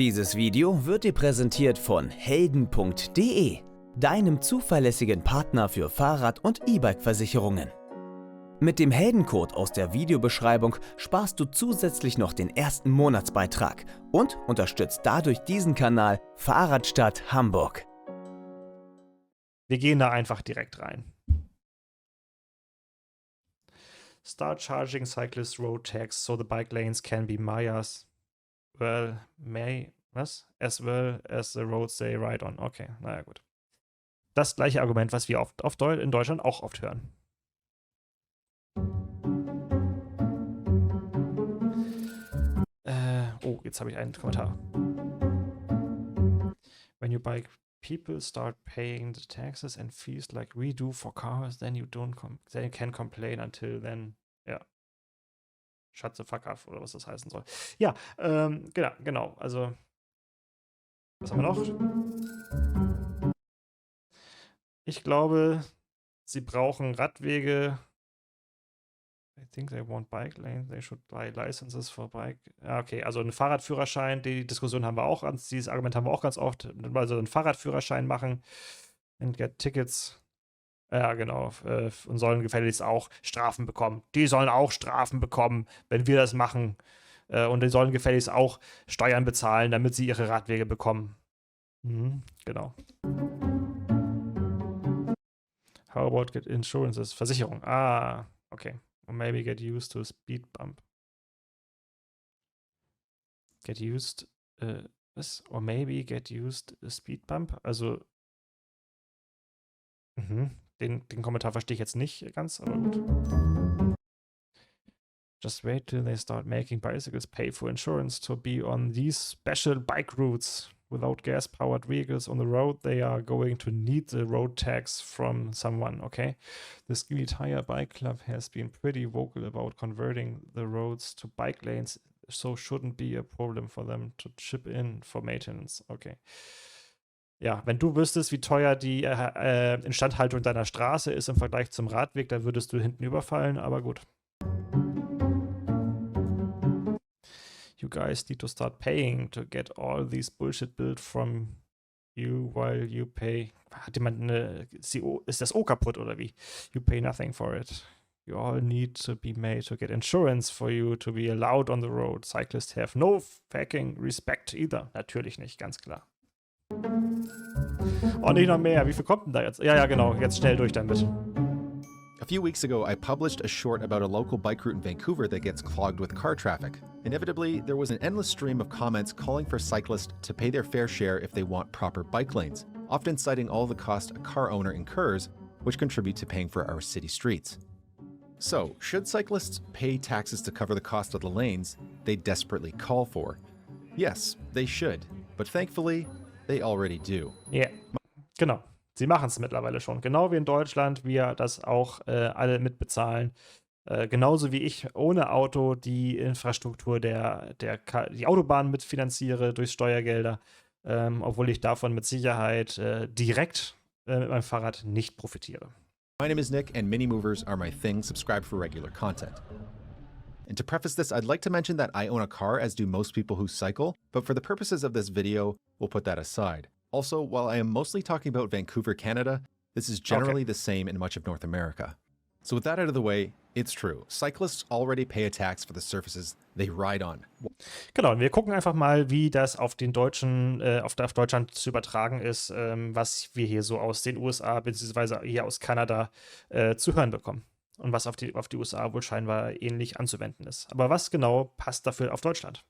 Dieses Video wird dir präsentiert von helden.de, deinem zuverlässigen Partner für Fahrrad- und E-Bike-Versicherungen. Mit dem Heldencode aus der Videobeschreibung sparst du zusätzlich noch den ersten Monatsbeitrag und unterstützt dadurch diesen Kanal Fahrradstadt Hamburg. Wir gehen da einfach direkt rein. Start charging cyclist road tax so the bike lanes can be Mayas. Well, was? As well as the roads they ride on. Okay, naja, gut. Das gleiche Argument, was wir in Deutschland auch oft hören. Oh, jetzt habe ich einen Kommentar. When you bike, people start paying the taxes and fees like we do for cars, then you can complain until then. Ja. Shut the fuck up, oder was das heißen soll. Ja, genau. Also, was haben wir noch? Ich glaube, sie brauchen Radwege. I think they want bike lanes. They should buy licenses for bike. Ja, okay, also einen Fahrradführerschein. Die Diskussion haben wir auch, dieses Argument haben wir auch ganz oft. Also einen Fahrradführerschein machen and get tickets. Ja, genau. Und sollen gefälligst auch Strafen bekommen. Die sollen auch Strafen bekommen, wenn wir das machen. Und die sollen gefälligst auch Steuern bezahlen, damit sie ihre Radwege bekommen. Genau. How about get insurances? Versicherung. Ah, okay. Or maybe get used to a speed bump. Get used, was? Or maybe get used a speed bump? Also, den Kommentar verstehe ich jetzt nicht ganz, aber gut. Just wait till they start making bicycles pay for insurance to be on these special bike routes. Without gas-powered vehicles on the road, they are going to need the road tax from someone, okay? The Skinny Tire Bike Club has been pretty vocal about converting the roads to bike lanes, so shouldn't be a problem for them to chip in for maintenance, okay. Ja, wenn du wüsstest, wie teuer die Instandhaltung deiner Straße ist im Vergleich zum Radweg, dann würdest du hinten überfallen, aber gut. You guys need to start paying to get all these bullshit built from you while you pay. Hat jemand ist das O kaputt oder wie? You pay nothing for it. You all need to be made to get insurance for you to be allowed on the road. Cyclists have no fucking respect either. Natürlich nicht, ganz klar. Oh, nicht noch mehr. Wie viel kommt denn da jetzt? Ja, genau. Jetzt schnell durch damit. A few weeks ago, I published a short about a local bike route in Vancouver that gets clogged with car traffic. Inevitably, there was an endless stream of comments calling for cyclists to pay their fair share if they want proper bike lanes, often citing all the cost a car owner incurs, which contribute to paying for our city streets. So, should cyclists pay taxes to cover the cost of the lanes they desperately call for? Yes, they should, but thankfully, they already do. Ja, genau. Sie machen es mittlerweile schon. Genau wie in Deutschland, wir das auch alle mitbezahlen. Genauso wie ich ohne Auto die Infrastruktur die Autobahn mitfinanziere durch Steuergelder, obwohl ich davon mit Sicherheit direkt mit meinem Fahrrad nicht profitiere. My name is Nick and mini movers are my thing. Subscribe for regular content. And to preface this, I'd like to mention that I own a car, as do most people who cycle, but for the purposes of this video, we'll put that aside. Also, while I am mostly talking about Vancouver, Canada, this is generally the same in much of North America. So with that out of the way, it's true. Cyclists already pay a tax for the surfaces they ride on. Genau, und wir gucken einfach mal, wie das auf den auf Deutschland zu übertragen ist, was wir hier so aus den USA bzw. hier aus Kanada zu hören bekommen. Und was auf die USA wohl scheinbar ähnlich anzuwenden ist. Aber was genau passt dafür auf Deutschland?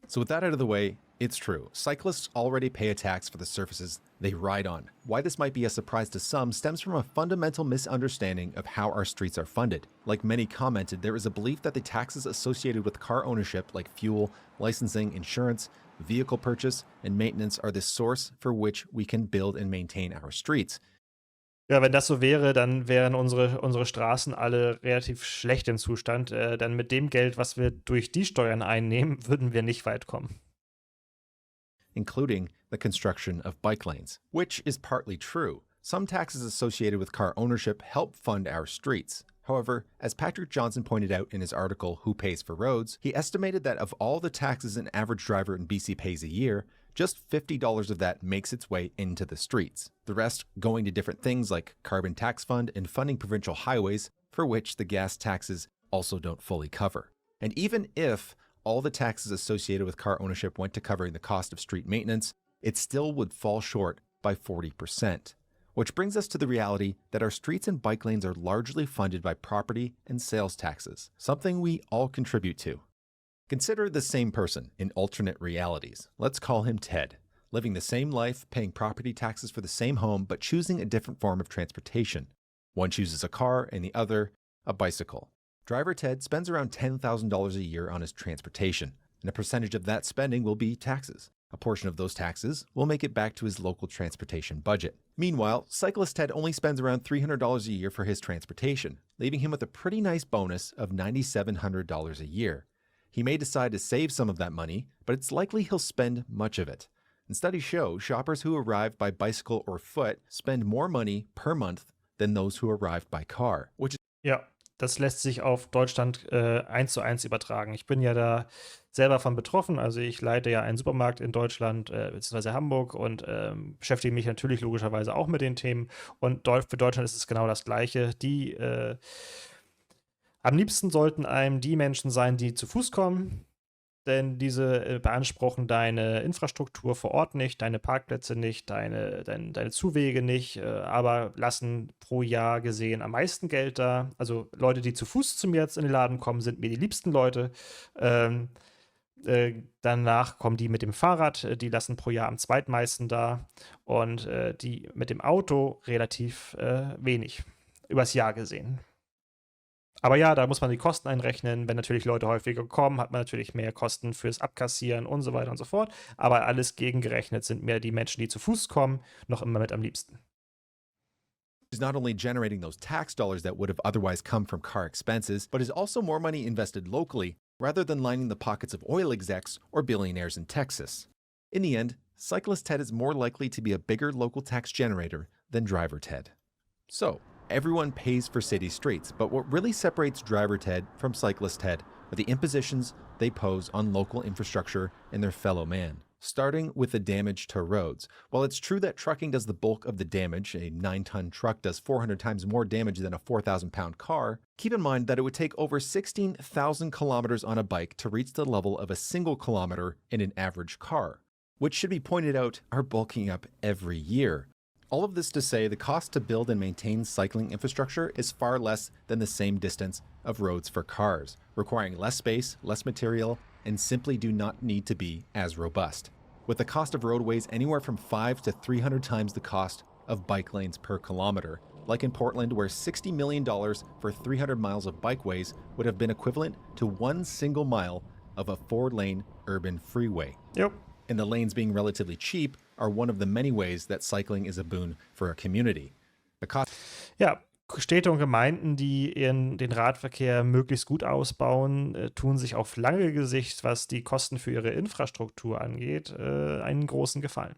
So with that out of the way, it's true. Cyclists already pay a tax for the surfaces they ride on. Why this might be a surprise to some stems from a fundamental misunderstanding of how our streets are funded. Like many commented, there is a belief that the taxes associated with car ownership, like fuel, licensing, insurance, vehicle purchase, and maintenance, are the source for which we can build and maintain our streets. Ja, wenn das so wäre, dann wären unsere Straßen alle relativ schlecht im Zustand. Dann mit dem Geld, was wir durch die Steuern einnehmen, würden wir nicht weit kommen. Including the construction of bike lanes, which is partly true. Some taxes associated with car ownership help fund our streets. However, as Patrick Johnson pointed out in his article, Who Pays for Roads, he estimated that of all the taxes an average driver in BC pays a year, just $50 of that makes its way into the streets. The rest going to different things like carbon tax fund and funding provincial highways, for which the gas taxes also don't fully cover. And even if all the taxes associated with car ownership went to covering the cost of street maintenance, it still would fall short by 40%. Which brings us to the reality that our streets and bike lanes are largely funded by property and sales taxes, something we all contribute to. Consider the same person in alternate realities. Let's call him Ted, living the same life, paying property taxes for the same home, but choosing a different form of transportation. One chooses a car and the other a bicycle. Driver Ted spends around $10,000 a year on his transportation, and a percentage of that spending will be taxes. A portion of those taxes will make it back to his local transportation budget. Meanwhile, cyclist Ted only spends around $300 a year for his transportation, leaving him with a pretty nice bonus of $9,700 a year. He may decide to save some of that money, but it's likely he'll spend much of it. And studies show shoppers who arrive by bicycle or foot spend more money per month than those who arrived by car, which is Ja, das lässt sich auf Deutschland 1:1 übertragen. Ich bin ja da selber von betroffen. Also ich leite ja einen Supermarkt in Deutschland, beziehungsweise Hamburg und beschäftige mich natürlich logischerweise auch mit den Themen. Und für Deutschland ist es genau das Gleiche. Am liebsten sollten einem die Menschen sein, die zu Fuß kommen, denn diese beanspruchen deine Infrastruktur vor Ort nicht, deine Parkplätze nicht, deine Zuwege nicht, aber lassen pro Jahr gesehen am meisten Geld da. Also Leute, die zu Fuß zu mir jetzt in den Laden kommen, sind mir die liebsten Leute. Danach kommen die mit dem Fahrrad, die lassen pro Jahr am zweitmeisten da und die mit dem Auto relativ wenig, übers Jahr gesehen. Aber ja, da muss man die Kosten einrechnen. Wenn natürlich Leute häufiger kommen, hat man natürlich mehr Kosten fürs Abkassieren und so weiter und so fort. Aber alles gegengerechnet sind mir die Menschen, die zu Fuß kommen, noch immer mit am liebsten. is not only generating those tax dollars that would have otherwise come from car expenses, but is also more money invested locally rather than lining the pockets of oil execs or billionaires in Texas. In the end, cyclist Ted is more likely to be a bigger local tax generator than driver Ted. So, everyone pays for city streets, but what really separates driver Ted from cyclist Ted are the impositions they pose on local infrastructure and their fellow man. Starting with the damage to roads. While it's true that trucking does the bulk of the damage, a 9-ton truck does 400 times more damage than a 4,000-pound car, keep in mind that it would take over 16,000 kilometers on a bike to reach the level of a single kilometer in an average car, which should be pointed out are bulking up every year. All of this to say the cost to build and maintain cycling infrastructure is far less than the same distance of roads for cars, requiring less space, less material, and simply do not need to be as robust. With the cost of roadways anywhere from 5 to 300 times the cost of bike lanes per kilometer, like in Portland where $60 million for 300 miles of bikeways would have been equivalent to one single mile of a 4-lane urban freeway. Yep. And the lanes being relatively cheap are one of the many ways that cycling is a boon for a community. Ja, Städte und Gemeinden, die den Radverkehr möglichst gut ausbauen, tun sich auf lange Gesicht, was die Kosten für ihre Infrastruktur angeht, einen großen Gefallen.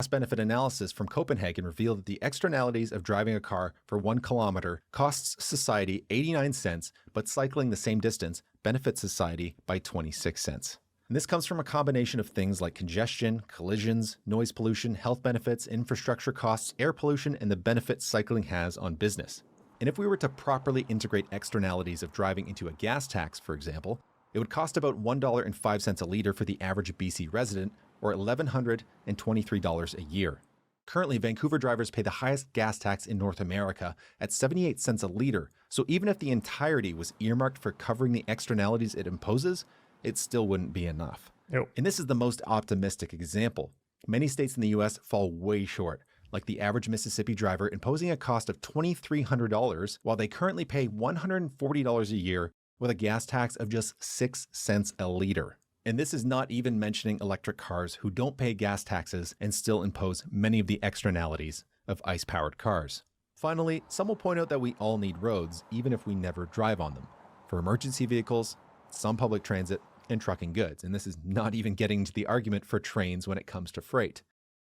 Cost-benefit analysis from Copenhagen revealed that the externalities of driving a car for 1 kilometer costs society 89 cents, but cycling the same distance benefits society by 26 cents. And this comes from a combination of things like congestion, collisions, noise pollution, health benefits, infrastructure costs, air pollution, and the benefits cycling has on business. And if we were to properly integrate externalities of driving into a gas tax, for example, it would cost about $1.05 a liter for the average BC resident, or $1,123 a year. Currently, Vancouver drivers pay the highest gas tax in North America at 78 cents a liter, so even if the entirety was earmarked for covering the externalities it imposes, it still wouldn't be enough. Yep. And this is the most optimistic example. Many states in the US fall way short, like the average Mississippi driver imposing a cost of $2,300 while they currently pay $140 a year with a gas tax of just 6 cents a liter. And this is not even mentioning electric cars who don't pay gas taxes and still impose many of the externalities of ICE-powered cars. Finally, some will point out that we all need roads, even if we never drive on them, for emergency vehicles, some public transit, and trucking goods. And this is not even getting to the argument for trains when it comes to freight.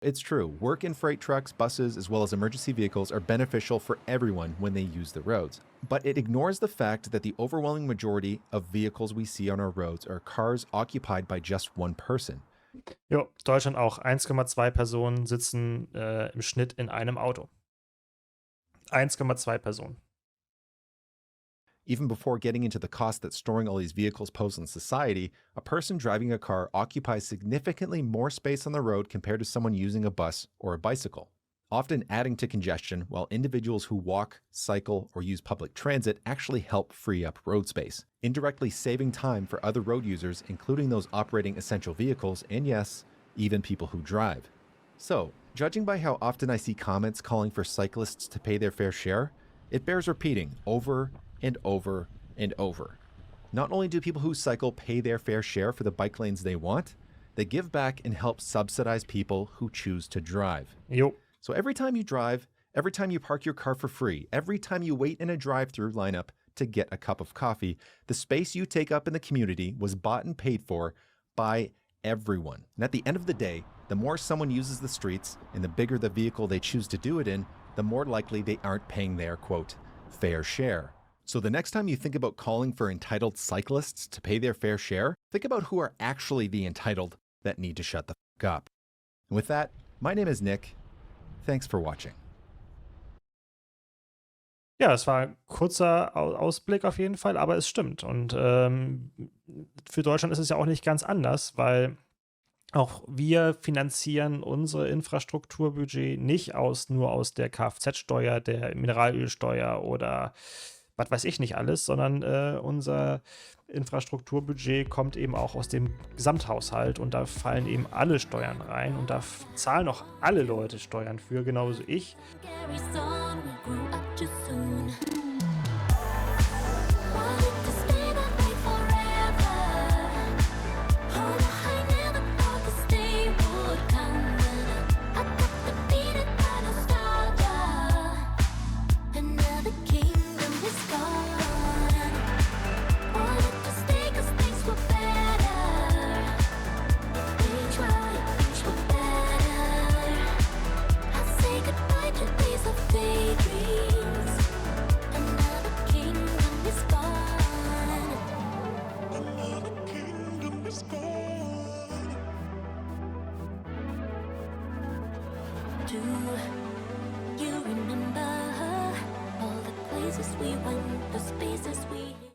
It's true. Work in freight trucks, buses, as well as emergency vehicles are beneficial for everyone when they use the roads. But it ignores the fact that the overwhelming majority of vehicles we see on our roads are cars occupied by just one person. Jo, Deutschland auch. 1,2 Personen sitzen im Schnitt in einem Auto. 1,2 Personen. Even before getting into the cost that storing all these vehicles pose on society, a person driving a car occupies significantly more space on the road compared to someone using a bus or a bicycle, often adding to congestion, while individuals who walk, cycle, or use public transit actually help free up road space, indirectly saving time for other road users, including those operating essential vehicles, and yes, even people who drive. So, judging by how often I see comments calling for cyclists to pay their fair share, it bears repeating over and over and over. Not only do people who cycle pay their fair share for the bike lanes they want, they give back and help subsidize people who choose to drive. Jo. So every time you drive, every time you park your car for free, every time you wait in a drive-through lineup to get a cup of coffee, the space you take up in the community was bought and paid for by everyone. And at the end of the day, the more someone uses the streets and the bigger the vehicle they choose to do it in, the more likely they aren't paying their, quote, fair share. So the next time you think about calling for entitled cyclists to pay their fair share, think about who are actually the entitled that need to shut the fuck up. And with that, my name is Nick. Thanks for watching. Ja, es war ein kurzer Ausblick auf jeden Fall, aber es stimmt. Und für Deutschland ist es ja auch nicht ganz anders, weil auch wir finanzieren unsere Infrastrukturbudget nicht nur aus der Kfz-Steuer, der Mineralölsteuer oder was weiß ich nicht alles, sondern unser Infrastrukturbudget kommt eben auch aus dem Gesamthaushalt und da fallen eben alle Steuern rein und da zahlen auch alle Leute Steuern für, genauso ich. Do you remember all the places we went, the spaces we